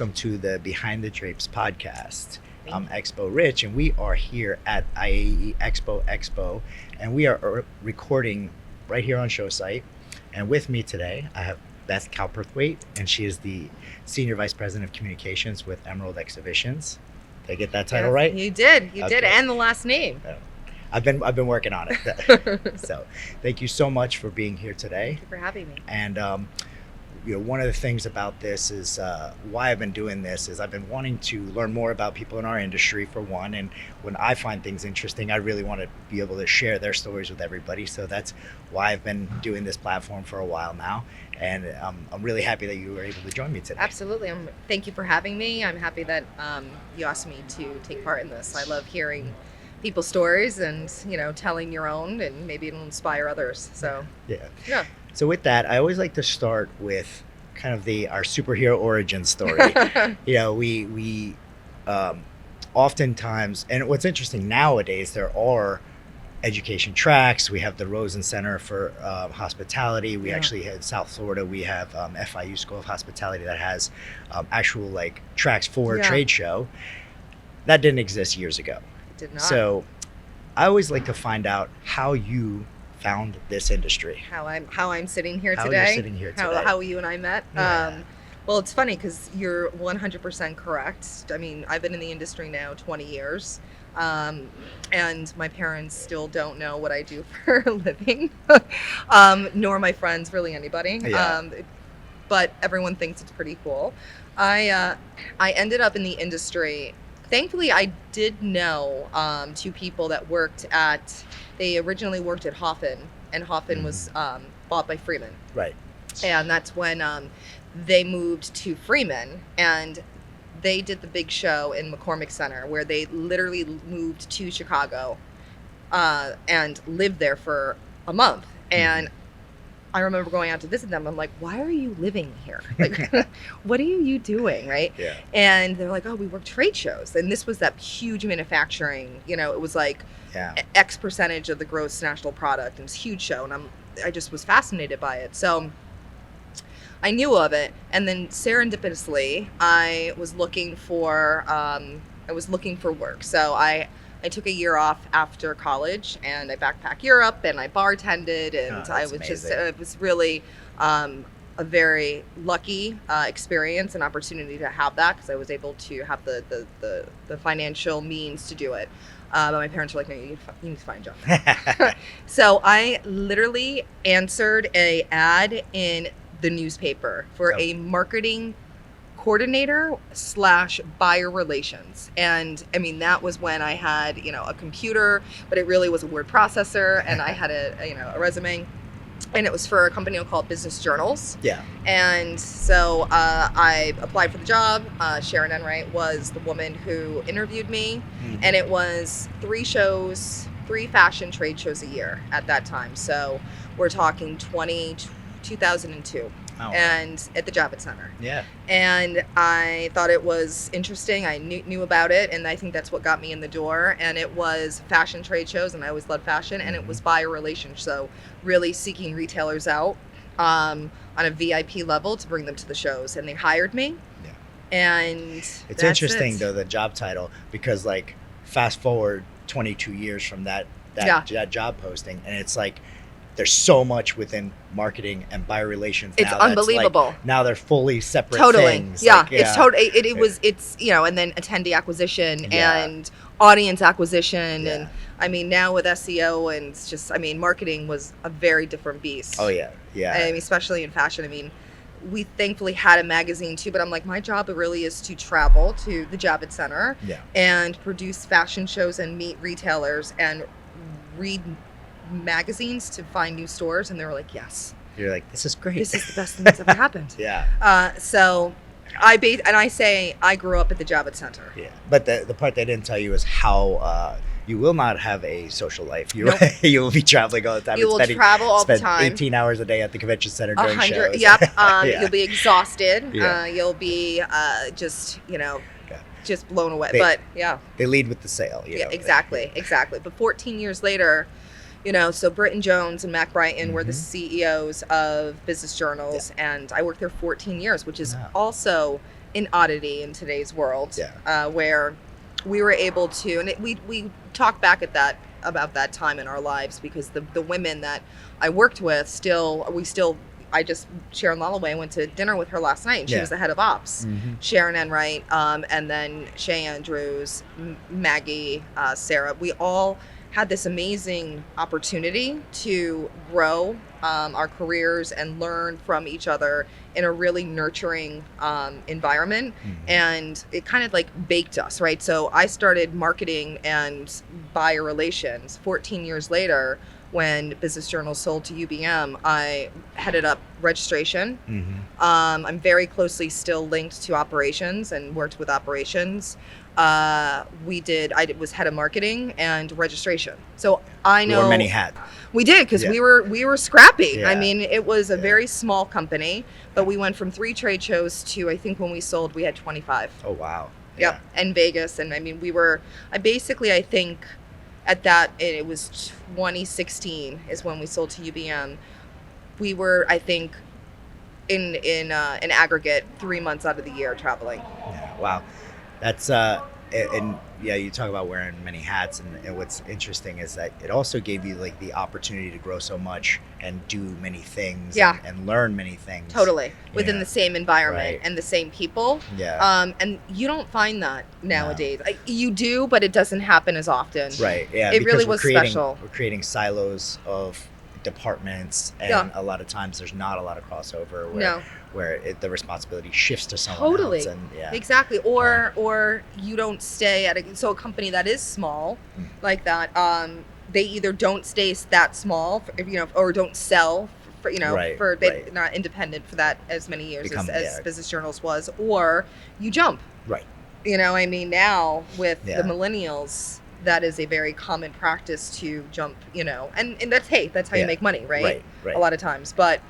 welcome to the Behind the Drapes podcast. I'm Expo Rich, and we are here at IAEE Expo EXPO, and we are recording right here on show site. And with me today, I have Beth Cowperthwaite, and she is the Senior Vice President of Communications with Emerald Exhibitions. Did I get that title right? You did, and the last name. I've been working on it. So thank you so much for being here today. Thank you for having me. And one of the things about this is why I've been doing this is I've been wanting to learn more about people in our industry, for one, and when I find things interesting, I really want to be able to share their stories with everybody. So that's why I've been doing this platform for a while now, and I'm really happy that you were able to join me today. Absolutely. Thank you for having me. I'm happy that you asked me to take part in this. I love hearing people's stories and telling your own, and maybe it'll inspire others. So yeah. So with that, I always like to start with kind of our superhero origin story. We oftentimes, and what's interesting nowadays, there are education tracks. We have the Rosen Center for Hospitality. We actually had South Florida. We have FIU School of Hospitality that has actual tracks for a trade show. That didn't exist years ago. It did not. So I always like to find out how you found this industry. How I'm sitting here today. How you're sitting here today. How you and I met. Yeah. Well, it's funny because you're 100% correct. I mean, I've been in the industry now 20 years, and my parents still don't know what I do for a living, nor my friends, really anybody. Yeah. But everyone thinks it's pretty cool. I ended up in the industry. Thankfully, I did know two people that they originally worked at Hoffman, and Hoffman was bought by Freeman. Right. And that's when they moved to Freeman, and they did the big show in McCormick Center, where they literally moved to Chicago and lived there for a month. And I remember going out to visit them. I'm like, why are you living here? What are you doing, right? Yeah. And they're like, oh, we work trade shows. And this was that huge manufacturing, it was like X percentage of the gross national product. It was a huge show, and I just was fascinated by it. So I knew of it, and then serendipitously, I was looking for work. So I took a year off after college, and I backpacked Europe, and I bartended, and it was really a very lucky experience and opportunity to have that, because I was able to have the financial means to do it. But my parents were like, no, you need to find a job. So I literally answered an ad in the newspaper for a marketing coordinator / buyer relations. And I mean, that was when I had, a computer, but it really was a word processor, and I had a resume, and it was for a company called Business Journals. Yeah. And so I applied for the job. Sharon Enright was the woman who interviewed me, and it was 3 fashion trade shows a year at that time. So we're talking 2002. Oh, and at the Javits Center. Yeah. And I thought it was interesting. I knew about it, and I think that's what got me in the door. And it was fashion trade shows, and I always loved fashion, and it was buyer relations. So really seeking retailers out on a VIP level to bring them to the shows, and they hired me. Yeah. And it's interesting though, the job title, because fast forward 22 years from that job posting, and it's there's so much within marketing and buyer relations now. It's unbelievable. Now they're fully separate things. Yeah. It's totally. It's and then attendee acquisition and audience acquisition, and I mean, now with SEO, and it's just, marketing was a very different beast. Oh yeah. Yeah. I mean, especially in fashion. I mean, we thankfully had a magazine too, but I'm like, my job really is to travel to the Javits Center and produce fashion shows and meet retailers and read magazines to find new stores, and they were like, yes. You're like, this is great. This is the best thing that's ever happened. Yeah. So I say I grew up at the Javits Center. Yeah. But the part they didn't tell you is how you will not have a social life. You will be traveling all the time. You will travel all the time. 18 hours a day at the convention center during shows. Yep. You'll be exhausted. Yeah. You'll be just blown away. They lead with the sale. Exactly. But 14 years later, so Britton Jones and Mac Brighton were the CEOs of Business Journals, and I worked there 14 years, which is also an oddity in today's world, where we were able to, and we talk back at that about that time in our lives, because the women that I worked with I just, Sharon Lalaway, went to dinner with her last night, and she was the head of ops. Sharon Enright, and then Shay Andrews, Maggie, Sarah. We all had this amazing opportunity to grow our careers and learn from each other in a really nurturing environment. And it kind of like baked us, right? So I started marketing and buyer relations 14 years later. When Business Journal sold to UBM, I headed up registration. I'm very closely still linked to operations and worked with operations. I was head of marketing and registration. So I know. You wore many hats. We did, because we were scrappy. I mean, it was a very small company, but we went from 3 trade shows to, I think when we sold, we had 25. Oh, wow. Yep. And Vegas. And I mean, I think, at that, it was 2016 is when we sold to UBM. We were, I think, in aggregate 3 months out of the year traveling. Yeah, wow. That's and you talk about wearing many hats, and what's interesting is that it also gave you like the opportunity to grow so much and do many things and learn many things. Totally. Within the same environment and the same people. Yeah. And you don't find that nowadays. No. You do, but it doesn't happen as often. Right. Yeah. It really was special. We're creating silos of departments, and a lot of times there's not a lot of crossover where the responsibility shifts to someone else. And, exactly. Or you don't stay at a company that is small like that. They either don't stay that small, or don't sell, they're not independent for that as many years as Business Journals was, or you jump. Right. I mean, now with the millennials, that is a very common practice to jump, and that's how you make money, right? Right. A lot of times. But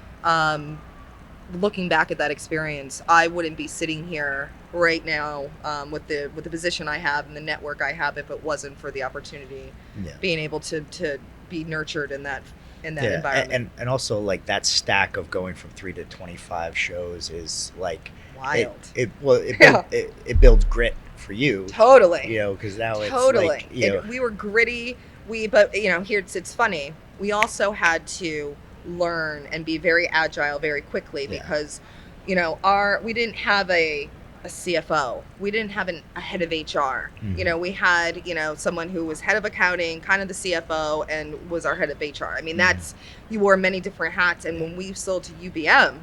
looking back at that experience, I wouldn't be sitting here right now with the position I have and the network I have if it wasn't for the opportunity, being able to be nurtured in that environment. And also like that stack of going from 3 to 25 shows is like wild. It builds grit for you. Totally. Because now it's like, we were gritty. But here it's funny. We also had to learn and be very agile very quickly because, we didn't have a CFO. We didn't have a head of HR. We had, someone who was head of accounting, kind of the CFO, and was our head of HR. I mean, you wore many different hats. And when we sold to UBM,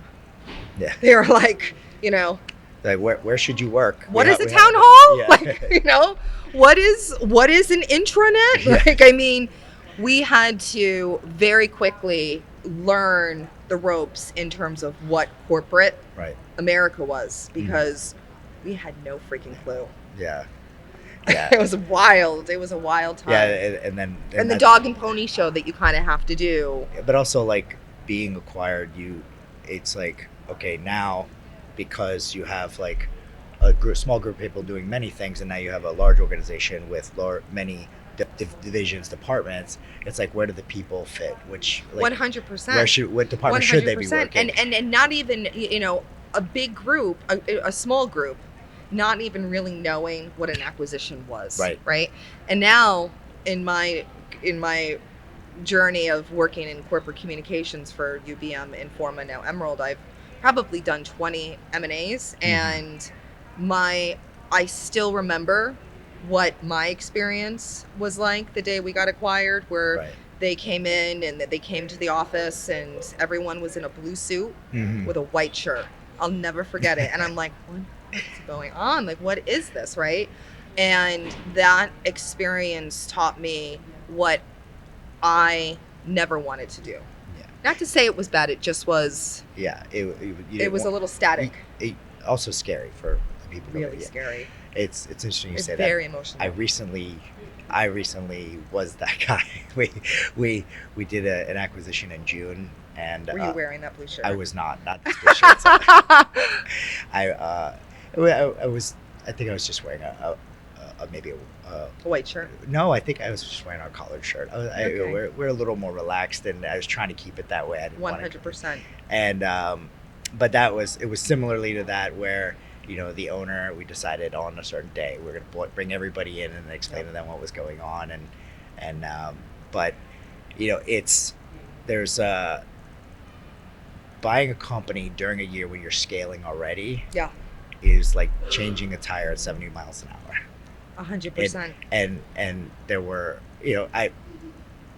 they were like, like where should you work? What is a town hall? Like, what is an intranet? Like, I mean, we had to very quickly learn the ropes in terms of what corporate America was, because we had no freaking clue. Yeah. It was wild. It was a wild time. Yeah, and the dog and pony show that you kind of have to do. But also, like, being acquired, it's like, okay, now because you have like a small group of people doing many things, and now you have a large organization with many divisions, departments. It's like, where do the people fit? Which 100%. What department 100%. Should they be working? And not even a big group, a small group, not even really knowing what an acquisition was. Right. And now in my journey of working in corporate communications for UBM, Informa, now Emerald, I've probably done 20 M&As, and I still remember what my experience was like the day we got acquired, where they came in and they came to the office and everyone was in a blue suit with a white shirt. I'll never forget it. And I'm like, what's going on? Like, what is this, right? And that experience taught me what I never wanted to do. Not to say it was bad, it just was. Yeah, it was a little static. Also scary for the people. Really scary. It's interesting you say that. Very emotional. I recently was that guy. We did an acquisition in June, and were you wearing that blue shirt? I was not this blue shirt. I was. I think I was just wearing maybe a white shirt. No, I think I was just wearing our collared shirt. We're a little more relaxed, and I was trying to keep it that way. I didn't 100%. And but it was similarly to that, where the owner, we decided on a certain day we're going to bring everybody in and explain to them what was going on, but there's buying a company during a year when you're scaling already is like changing a tire at 70 miles an hour. 100%. And there were, I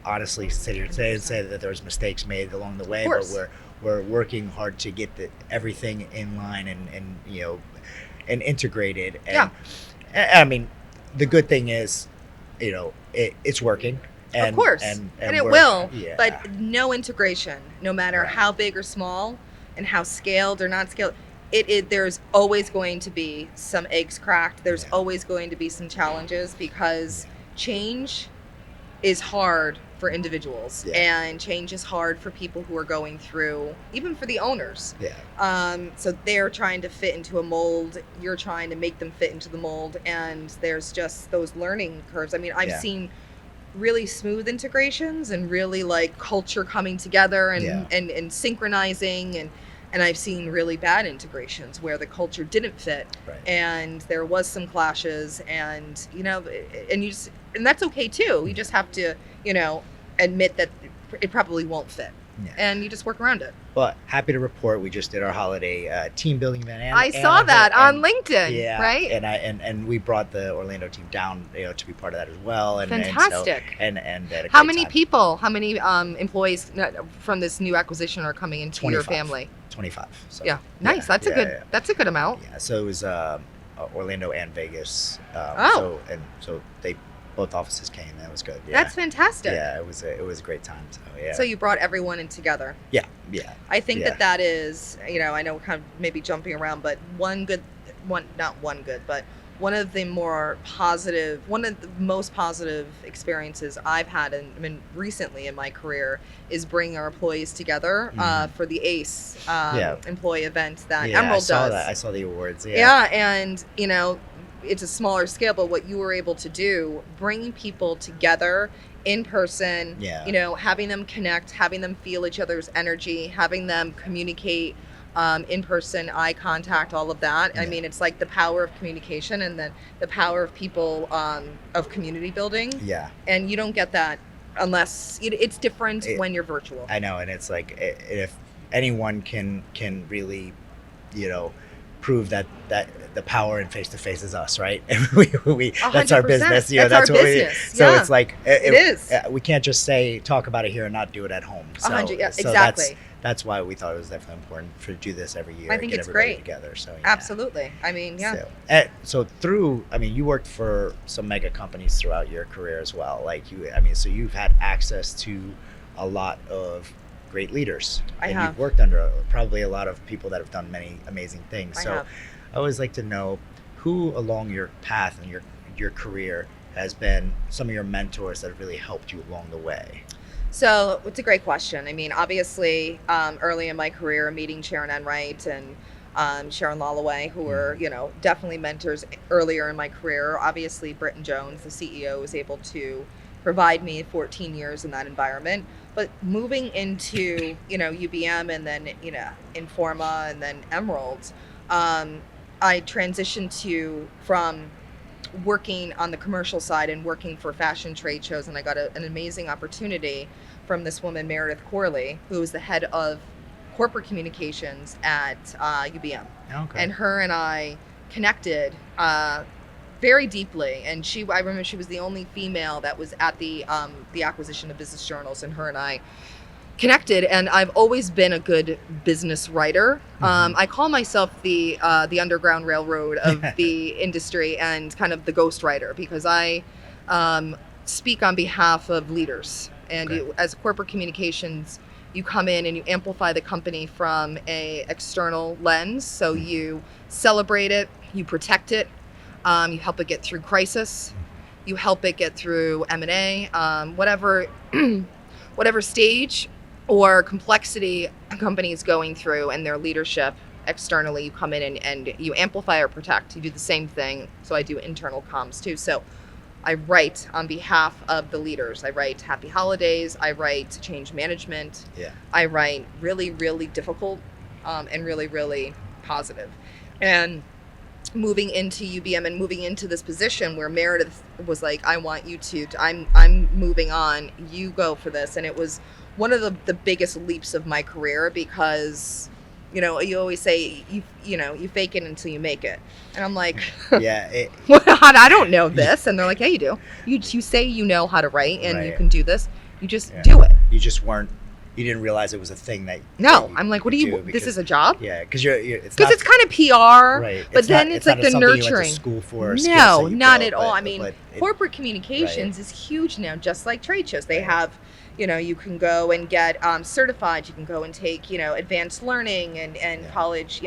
honestly sit here today and say that there was mistakes made along the way, but we're working hard to get everything in line and integrated. And I mean, the good thing is, it's working. And, of course, and it will, but no integration, no matter how big or small and how scaled or not scaled, there's always going to be some eggs cracked. There's always going to be some challenges because change is hard for individuals and change is hard for people who are going through, even for the owners. So they're trying to fit into a mold. You're trying to make them fit into the mold. And there's just those learning curves. I mean, I've seen really smooth integrations and really like culture coming together and synchronizing, and I've seen really bad integrations where the culture didn't fit and there was some clashes, and and that's okay too. You just have to admit that it probably won't fit. And you just work around it. Well, happy to report we just did our holiday team building event. I saw that on LinkedIn, right? And we brought the Orlando team down, to be part of that as well. And fantastic. And how many people? How many employees from this new acquisition are coming into 25. Your family? 25. So, nice. That's a good. That's a good amount. Yeah. So it was Orlando and Vegas. So they. Both offices came. That was good. That's fantastic. Yeah, it was a great time. So you brought everyone in together. Yeah. I think that is, I know we're kind of maybe jumping around, but one of the most positive experiences I've had recently in my career is bringing our employees together for the ACE employee event that Emerald does. I saw the awards. And it's a smaller scale, but what you were able to do, bringing people together in person, having them connect, having them feel each other's energy, having them communicate in person, eye contact, all of that. I mean, it's like the power of communication and then the power of people, of community building. And you don't get that unless it's different when you're virtual. I know. And it's like, if anyone can really, prove that the power in face-to-face is us, right? That's our business. That's what business. So it's like it is. We can't just talk about it here and not do it at home. So, exactly. That's why we thought it was definitely important to do this every year. I think get it's everybody great together. So absolutely. I mean, So you worked for some mega companies throughout your career as well. So you've had access to a lot of great leaders. You've worked under probably a lot of people that have done many amazing things. I always like to know who along your path and your career has been some of your mentors that have really helped you along the way. So it's a great question. I mean, obviously, early in my career, meeting Sharon Enright and Sharon Lalaway, who were, definitely mentors earlier in my career. Obviously, Britton Jones, the CEO, was able to provide me 14 years in that environment. But moving into, UBM and then, Informa and then Emerald, I transitioned from working on the commercial side and working for fashion trade shows, and I got an amazing opportunity from this woman, Meredith Corley, who was the head of corporate communications at UBM. And her and I connected very deeply, and I remember she was the only female that was at the acquisition of business journals, and her and I connected. And I've always been a good business writer. I call myself the Underground Railroad of the industry and kind of the ghost writer, because I speak on behalf of leaders. And as corporate communications, you come in and you amplify the company from a external lens. So you celebrate it, you protect it, you help it get through crisis, you help it get through M&A, whatever stage or complexity a company is going through and their leadership externally, you come in and you amplify or protect. You do the same thing. So I do internal comms too. So I write on behalf of the leaders. I write happy holidays. I write change management. I write really, really difficult and really, really positive. And moving into UBM and moving into this position where Meredith was like, I want you to, I'm moving on, you go for this. And it was one of the biggest leaps of my career because, you know, you always say, you fake it until you make it. And I'm like, yeah, well, I don't know this. And they're like, yeah, you do. You say you know how to write and you can do this. You just do it. You didn't realize it was a thing that. I'm like, what do you? This is a job. Yeah, because it's kind of PR, right? But then it's like the nurturing. You went to school for. No, not at all. I mean, corporate communications is huge now, just like trade shows. They have, you can go and get certified. You can go and take, advanced learning and college,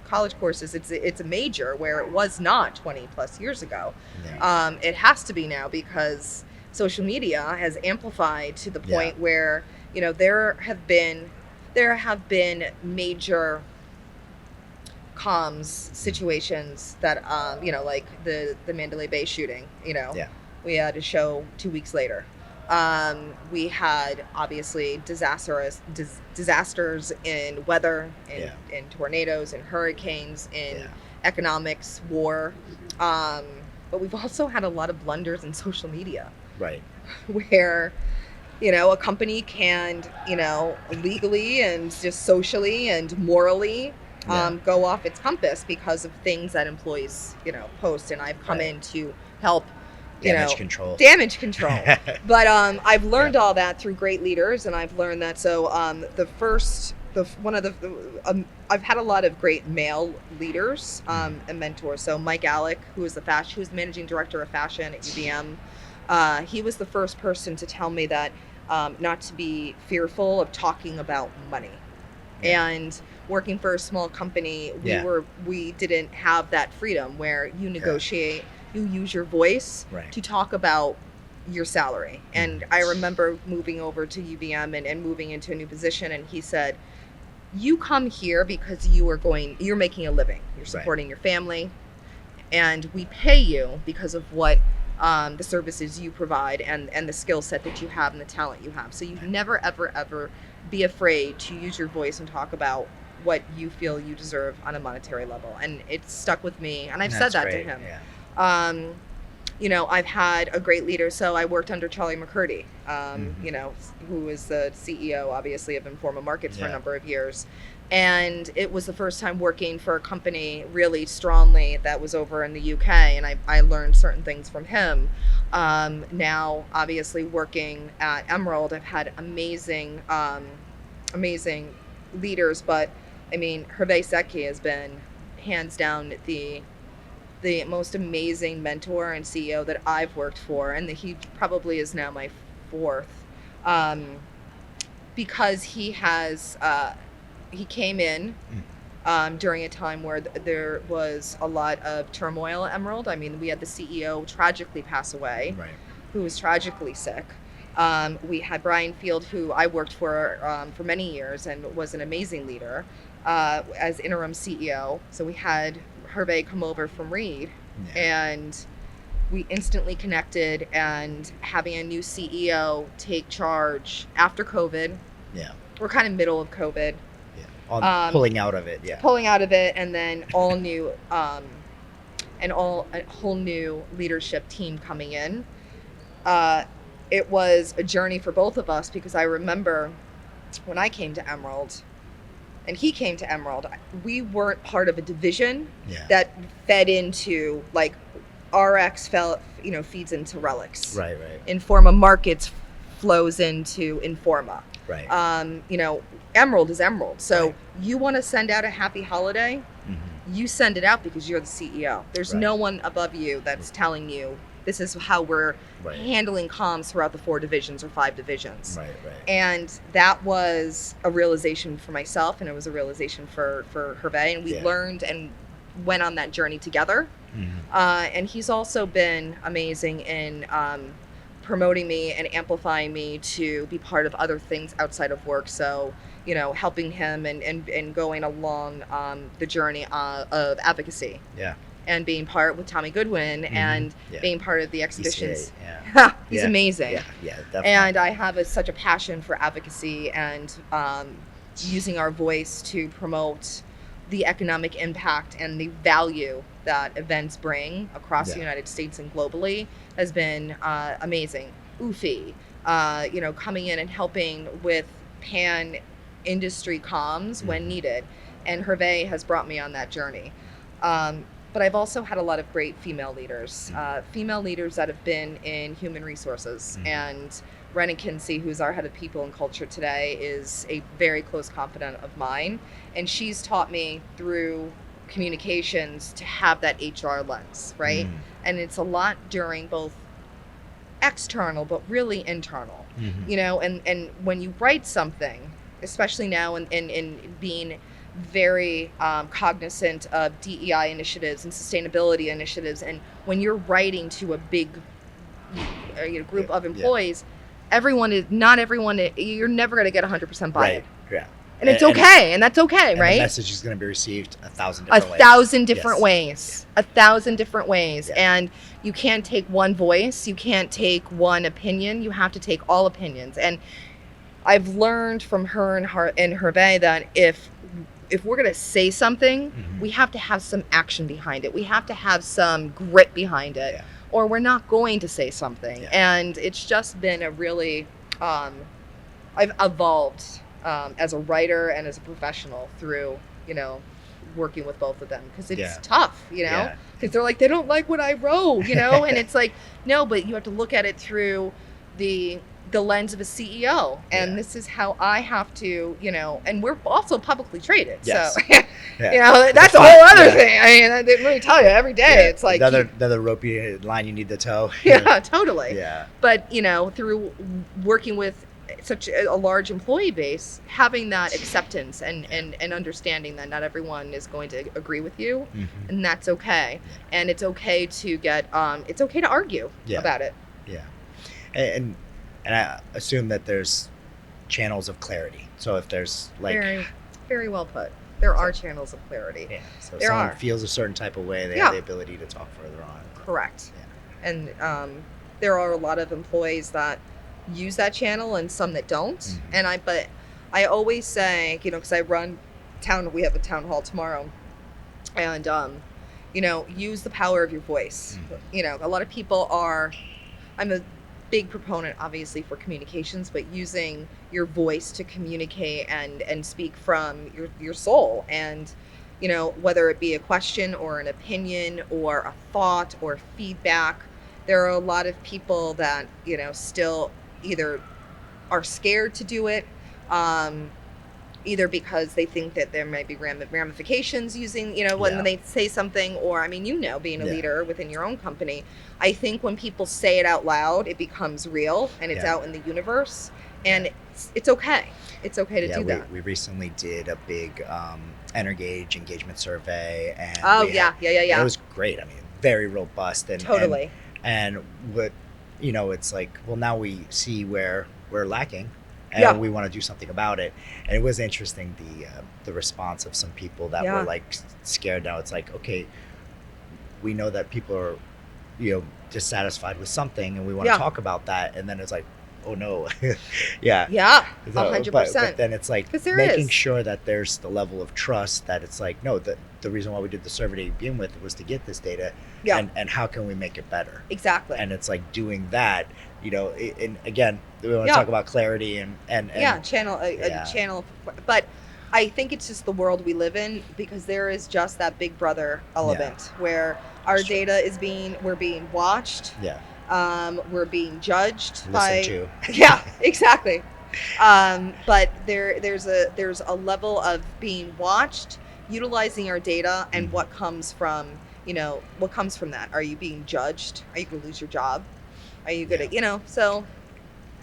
college courses. It's a major where it was not 20 plus years ago. Yeah. It has to be now because social media has amplified to the point where. There have been major comms situations that, like the Mandalay Bay shooting, we had a show 2 weeks later. We had obviously disasters in weather, in tornadoes, in hurricanes, in economics, war. But we've also had a lot of blunders in social media. Right. Where a company can, legally and just socially and morally go off its compass because of things that employees, post. And I've come in to help, damage control. But I've learned all that through great leaders, and I've learned that. So I've had a lot of great male leaders and mentors. So Mike Alec, who's the managing director of fashion at UBM, he was the first person to tell me that not to be fearful of talking about money. And working for a small company, we didn't have that freedom where you negotiate, you use your voice to talk about your salary. And I remember moving over to UBM and moving into a new position, and he said, you come here because you're making a living, you're supporting your family, and we pay you because of what the services you provide and the skill set that you have and the talent you have. So you never, ever, ever be afraid to use your voice and talk about what you feel you deserve on a monetary level. And it's stuck with me. And I've said that to him. Yeah. I've had a great leader. So I worked under Charlie McCurdy, who is the CEO, obviously, of Informa Markets for a number of years. And it was the first time working for a company really strongly that was over in the UK, and I learned certain things from him. Now, obviously, working at Emerald, I've had amazing leaders, but I mean, Hervé Secchi has been hands down the most amazing mentor and CEO that I've worked for, and he probably is now my fourth, because he has. He came in during a time where there was a lot of turmoil at Emerald. I mean, we had the CEO tragically pass away, who was tragically sick. We had Brian Field, who I worked for many years and was an amazing leader as interim CEO. So we had Hervé come over from Reed, and we instantly connected, and having a new CEO take charge after COVID. Yeah. We're kind of middle of COVID. Pulling out of it, and then all new, a whole new leadership team coming in. It was a journey for both of us, because I remember when I came to Emerald, and he came to Emerald, we weren't part of a division that fed into, like, RX feeds into Relics. Right. Informa Markets flows into Informa. Right. Emerald is Emerald. So you want to send out a happy holiday, you send it out because you're the CEO. There's no one above you that's telling you this is how we're handling comms throughout the 4 divisions or 5 divisions. Right. And that was a realization for myself, and it was a realization for Hervé, and we learned and went on that journey together. And he's also been amazing in promoting me and amplifying me to be part of other things outside of work. So, helping him and going along the journey of advocacy. Yeah. And being part with Tommy Goodwin and being part of the exhibitions. BCA, he's amazing. Yeah, definitely. And I have such a passion for advocacy and using our voice to promote the economic impact and the value that events bring across the United States and globally has been amazing. UFI, coming in and helping with pan industry comms when needed. And Hervé has brought me on that journey. But I've also had a lot of great female leaders that have been in human resources. And Renna Kinsey, who's our head of people and culture today, is a very close confidant of mine. And she's taught me through communications to have that HR lens, right? And it's a lot during both external, but really internal, and when you write something, especially now in being very cognizant of DEI initiatives and sustainability initiatives, and when you're writing to a big group of employees, not everyone, you're never going to get 100% buy-in. Yeah. And it's okay, and that's okay, right? The message is going to be received 1,000 different ways. 1,000 different ways. And you can't take one voice. You can't take one opinion. You have to take all opinions. And I've learned from her and Hervé that if we're going to say something, we have to have some action behind it. We have to have some grit behind it, or we're not going to say something. And it's just been a really, I've evolved as a writer and as a professional through, working with both of them, because it's tough, because they're like, they don't like what I wrote, and it's like, no, but you have to look at it through the lens of a CEO, and this is how I have to, and we're also publicly traded, so that's a whole other thing. I mean, let me tell you, every day it's like another ropey line you need to toe. Totally. But through working with such a large employee base, having that acceptance and understanding that not everyone is going to agree with you, and that's okay. And it's okay to get it's okay to argue about it. And I assume that there's channels of clarity. So if there's very, very well put. There are channels of clarity. So if someone feels a certain type of way, they have the ability to talk further on. Correct. And there are a lot of employees that use that channel and some that don't. But I always say, because I run we have a town hall tomorrow, and use the power of your voice. A lot of people I'm a big proponent obviously for communications, but using your voice to communicate and speak from your soul, and whether it be a question or an opinion or a thought or feedback. There are a lot of people that still either are scared to do it, either because they think that there might be ramifications using, when they say something, or, being a leader within your own company, I think when people say it out loud, it becomes real and it's out in the universe, and it's okay. It's okay to do that. We recently did a big Energage engagement survey, and it was great. Very robust, and totally. And what, it's like, well, now we see where we're lacking, and we want to do something about it. And it was interesting, the response of some people that were like scared. Now it's like, okay, we know that people are, dissatisfied with something, and we want to talk about that. And then it's like, oh no. 100%. But then it's like making sure that there's the level of trust that it's like, no, the reason why we did the survey to begin with was to get this data, and how can we make it better? Exactly. And it's like doing that, and again, we want to talk about clarity and channel, but I think it's just the world we live in, because there is just that big brother element where our data we're being watched. We're being judged. Listened to. Exactly. But there's a level of being watched, utilizing our data, and what comes from that. Are you being judged? Are you going to lose your job? Are you going to, so.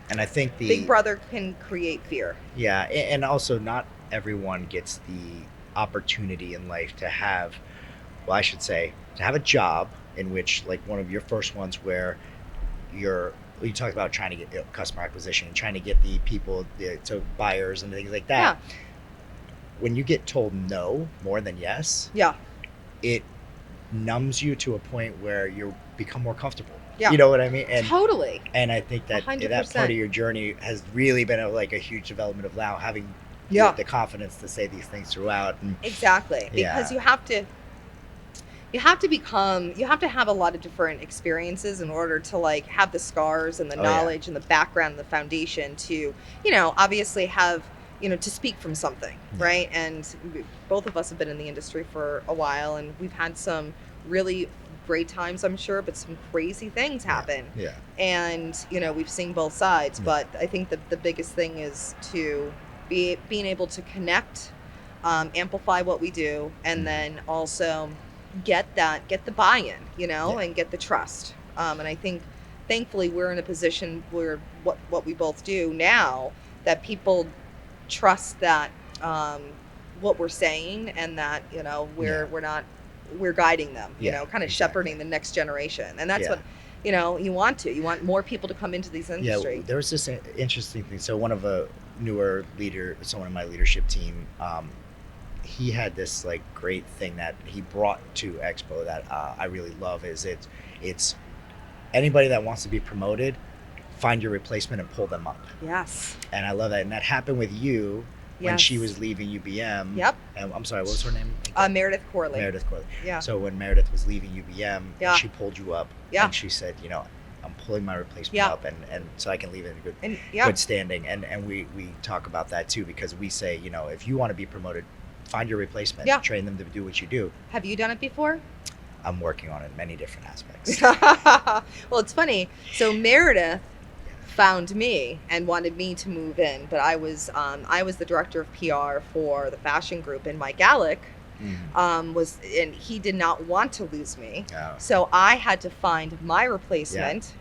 And I think Big Brother can create fear. Yeah. And also not everyone gets the opportunity in life to have, to have a job in which, like, one of your first ones where you talked about trying to get customer acquisition and trying to get the people to buyers and things like that. When you get told no more than yes, it numbs you to a point where you become more comfortable. You know what I mean? And totally. And I think that 100%. that part of your journey has really been a huge development of now having the confidence to say these things throughout. And, exactly. Because you have to have a lot of different experiences in order to like have the scars and the knowledge and the background and the foundation to, obviously have, to speak from something, right? And both of us have been in the industry for a while, and we've had some really great times, I'm sure, but some crazy things happen. Yeah. And, we've seen both sides, but I think the biggest thing is to being able to connect, amplify what we do, and then also get the buy-in, and get the trust. And I think thankfully we're in a position where what we both do now, that people trust that what we're saying, and that we're guiding them, kind of shepherding the next generation. And that's what you want more people to come into these industry. Yeah, there was this interesting thing. So one of the newer someone in my leadership team, he had this like great thing that he brought to Expo that I really love. Is it's anybody that wants to be promoted, find your replacement and pull them up. Yes. And I love that. And that happened with you when she was leaving UBM. Yep. And I'm sorry, what was her name? Meredith Corley. Yeah. So when Meredith was leaving UBM, she pulled you up. Yeah. And she said, I'm pulling my replacement up, and so I can leave it in good standing. And we talk about that too, because we say, if you want to be promoted, find your replacement, train them to do what you do. Have you done it before? I'm working on it in many different aspects. Well, it's funny. So Meredith found me and wanted me to move in, but I was the director of PR for the fashion group, and Mike Alec and he did not want to lose me. Oh. So I had to find my replacement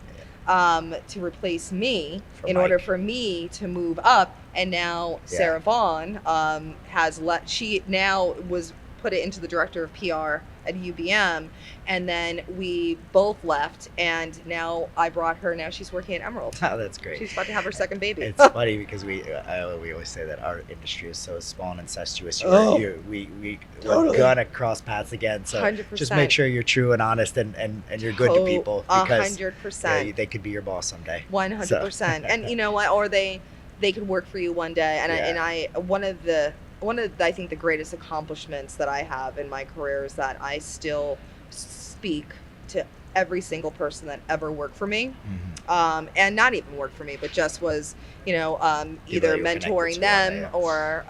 to replace me in order for me to move up. And now Sarah Vaughn she now was put it into the director of PR at UBM, and then we both left, and now I brought her. Now she's working at Emerald. Oh, that's great. She's about to have her second baby. It's funny because we always say that our industry is so small and incestuous. We're gonna cross paths again. So 100%. Just make sure you're true and honest, and you're good to people, because 100%. They could be your boss someday. 100%. And you know what? Or they could work for you one day. And one of the I think the greatest accomplishments that I have in my career is that I still speak to every single person that ever worked for me, and not even worked for me, but just was, either mentoring them or,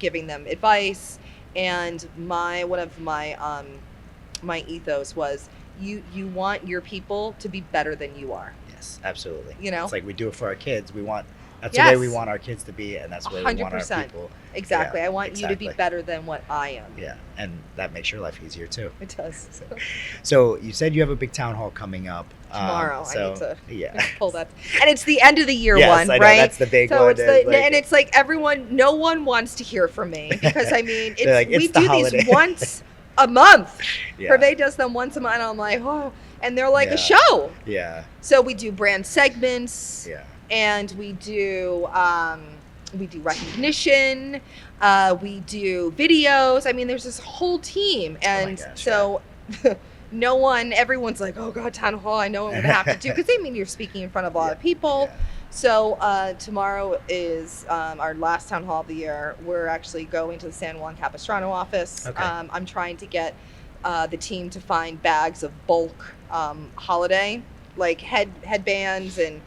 giving them advice. And one of my ethos was you want your people to be better than you are. Yes, absolutely. It's like we do it for our kids. That's the way we want our kids to be, and that's the way 100%. We want our people. Exactly. I want you to be better than what I am. Yeah, and that makes your life easier too. It does. So you said you have a big town hall coming up tomorrow. I need to pull that. And it's the end of the year one, I know, right? That's the big one. And it's like no one wants to hear from me, because I mean, we do these once a month. Hervé does them once a month, and I'm like, oh, and they're like a show. Yeah. So we do brand segments. Yeah. And we do recognition, we do videos. I mean, there's this whole team, and everyone's like, oh God, town hall, I know what I'm gonna have to do, because you're speaking in front of a lot of people. Yeah. So tomorrow is our last town hall of the year. We're actually going to the San Juan Capistrano office. Okay. I'm trying to get the team to find bags of bulk holiday, like headbands and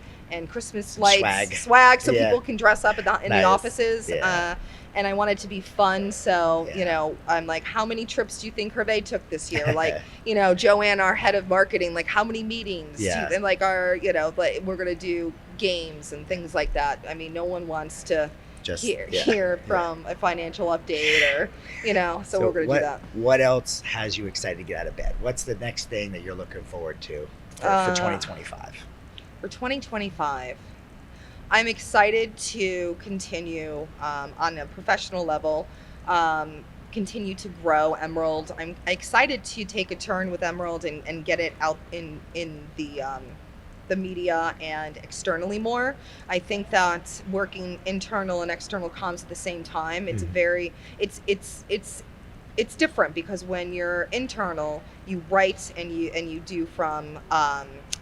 Christmas lights, swag, so people can dress up in the offices. Yeah. And I want it to be fun. So, I'm like, how many trips do you think Hervé took this year? Like, Joanne, our head of marketing, like how many meetings? Yeah. And like we're going to do games and things like that. I mean, no one wants to hear from a financial update or, so we're going to do that. What else has you excited to get out of bed? What's the next thing that you're looking forward to for 2025? For 2025, I'm excited to continue on a professional level, continue to grow Emerald. I'm excited to take a turn with Emerald and get it out in the media and externally more. I think that working internal and external comms at the same time, it's it's different, because when you're internal, you write and you do from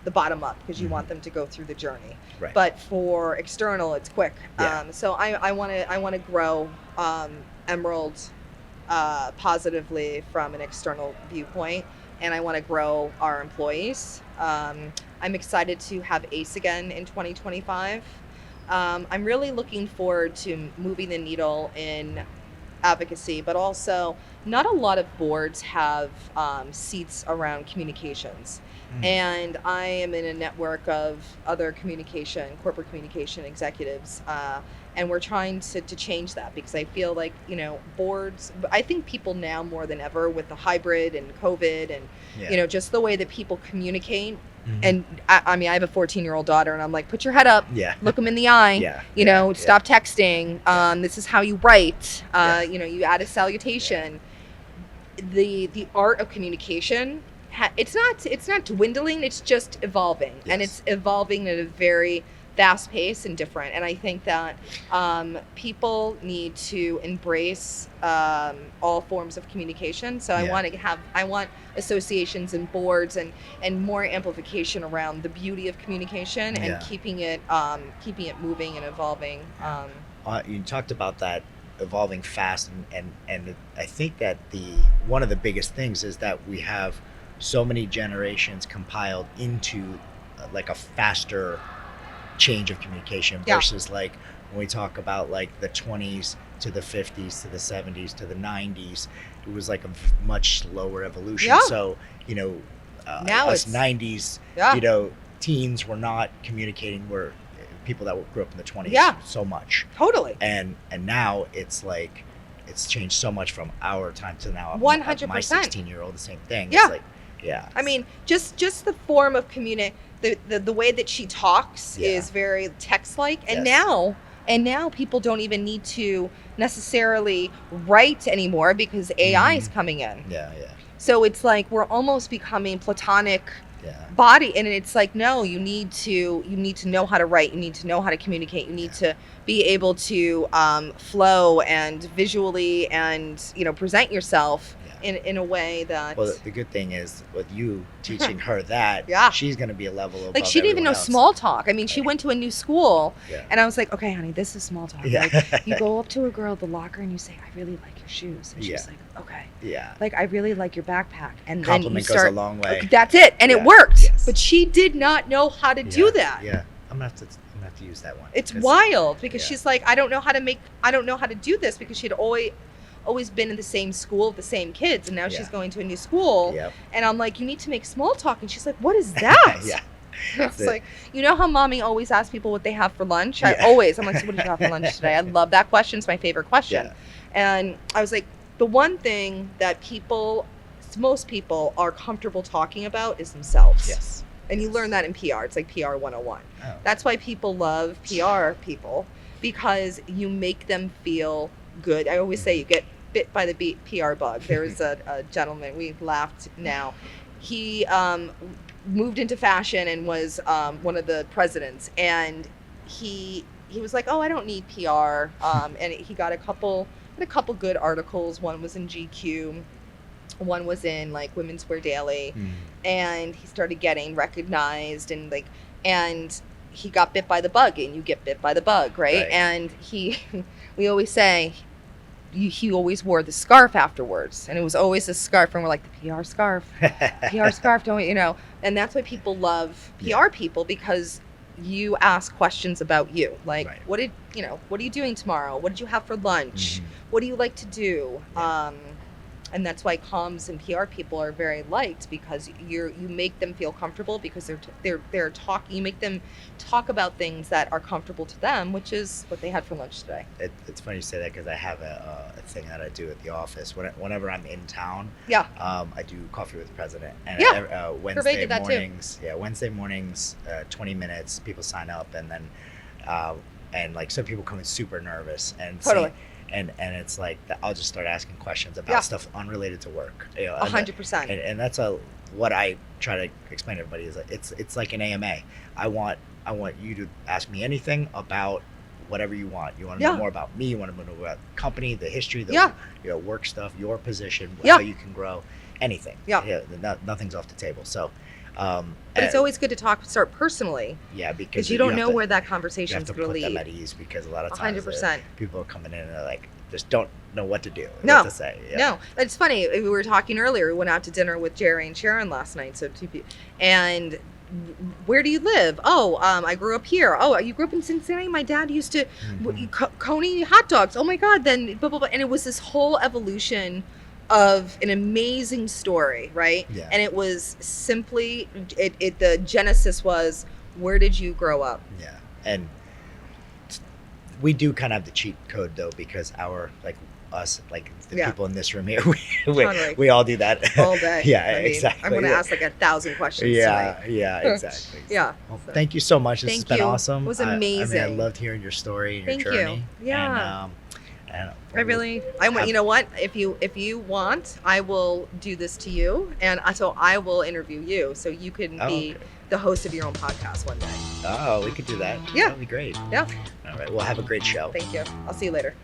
the bottom up, because you want them to go through the journey. Right. But for external, it's quick. Yeah. So I want to grow Emerald positively from an external viewpoint, and I want to grow our employees. I'm excited to have ACE again in 2025. I'm really looking forward to moving the needle in advocacy, but also not a lot of boards have seats around communications. And I am in a network of other corporate communication executives, and we're trying to change that, because I feel like, boards, I think people now more than ever with the hybrid and COVID and, just the way that people communicate. And I mean, I have a 14-year-old daughter, and I'm like, put your head up, look them in the eye, stop texting. This is how you write. You add a salutation. The art of communication, it's not dwindling. It's just evolving, and it's evolving at a very fast pace and different. And I think that people need to embrace all forms of communication. So I want associations and boards and more amplification around the beauty of communication and keeping it moving and evolving. You talked about that evolving fast, and I think that one of the biggest things is that we have so many generations compiled into like a faster change of communication versus like when we talk about like the 20s to the 50s to the 70s to the 90s, it was like a much slower evolution. So now us 90s teens were not communicating, were people that grew up in the 20s so much, totally, and now it's like it's changed so much from our time to now. 100%. My 16-year-old, the same thing. It's like, I mean, just the form of the way that she talks is very text-like, and now people don't even need to necessarily write anymore, because AI is coming in. So it's like we're almost becoming platonic body, and it's like, no, you need to know how to write, you need to know how to communicate, you need to be able to flow and visually and present yourself in a way that. Well, the good thing is with you teaching her that, she's going to be a level above. Like, she didn't even know else. small talk. I mean, she went to a new school, and I was like, okay, honey, this is small talk. Like, you go up to a girl at the locker and you say, I really like your shoes, and she's like, okay. Like, I really like your backpack, and compliment then you start, goes a long way. That's it, and it worked. But she did not know how to do that. I'm gonna have to use that one. It's wild, because she's like, I don't know how to do this, because she'd always been in the same school with the same kids, and now she's going to a new school, and I'm like, you need to make small talk, and she's like, what is that? It's like, how mommy always asks people what they have for lunch? I'm like, so what did you have for lunch today? I love that question. It's my favorite question. And I was like, the one thing that most people are comfortable talking about is themselves. And you learn that in PR. It's like PR 101. That's why people love PR people, because you make them feel good. I always say you get bit by the PR bug. There was a gentleman, we laughed now. He moved into fashion and was one of the presidents, and he was like, oh, I don't need PR. And he got a couple good articles. One was in GQ, one was in like Women's Wear Daily, and he started getting recognized, and he got bit by the bug, and you get bit by the bug, right? And we always say, he always wore the scarf afterwards, and it was always a scarf, and we're like, the PR scarf, don't and that's why people love PR people, because you ask questions about you, like, what are you doing tomorrow? What did you have for lunch? What do you like to do? And that's why comms and PR people are very liked, because you make them feel comfortable, because they're talking. You make them talk about things that are comfortable to them, which is what they had for lunch today. It's funny you say that, because I have a thing that I do at the office whenever I'm in town. I do coffee with the president, and Wednesday mornings. Wednesday mornings, 20 minutes. People sign up, and then and like some people come in super nervous and And it's like I'll just start asking questions about stuff unrelated to work. 100%. And that's what I try to explain to everybody is that it's like an AMA. I want you to ask me anything about whatever you want. You want to know more about me. You want to know about the company, the history, the work stuff, your position, how you can grow, anything. Nothing's off the table. So But it's always good to start personally. Yeah, because you don't know where that conversation is going to lead. You have to put them at ease, because a lot of times 100%. People are coming in and they're like, just don't know what to do, no. what to say. Yeah. No, it's funny. We were talking earlier. We went out to dinner with Jerry and Sharon last night. So two people. And where do you live? Oh, I grew up here. Oh, you grew up in Cincinnati? My dad used to Coney hot dogs. Oh my God. Then blah, blah, blah. And it was this whole evolution of an amazing story, right? Yeah. And it was simply the genesis was, where did you grow up? Yeah. And we do kind of have the cheat code though, because the people in this room here, we all do that all day. Yeah, exactly. I'm going to ask like 1,000 questions tonight. Tonight. Yeah, exactly. Yeah. Well, thank you so much. This has been awesome. It was amazing. I loved hearing your story and your journey. Yeah. And you know what? If you want, I will do this to you, and so I will interview you, so you can be the host of your own podcast one day. Oh, we could do that. Yeah. That'd be great. Yeah. All right. Well, have a great show. Thank you. I'll see you later.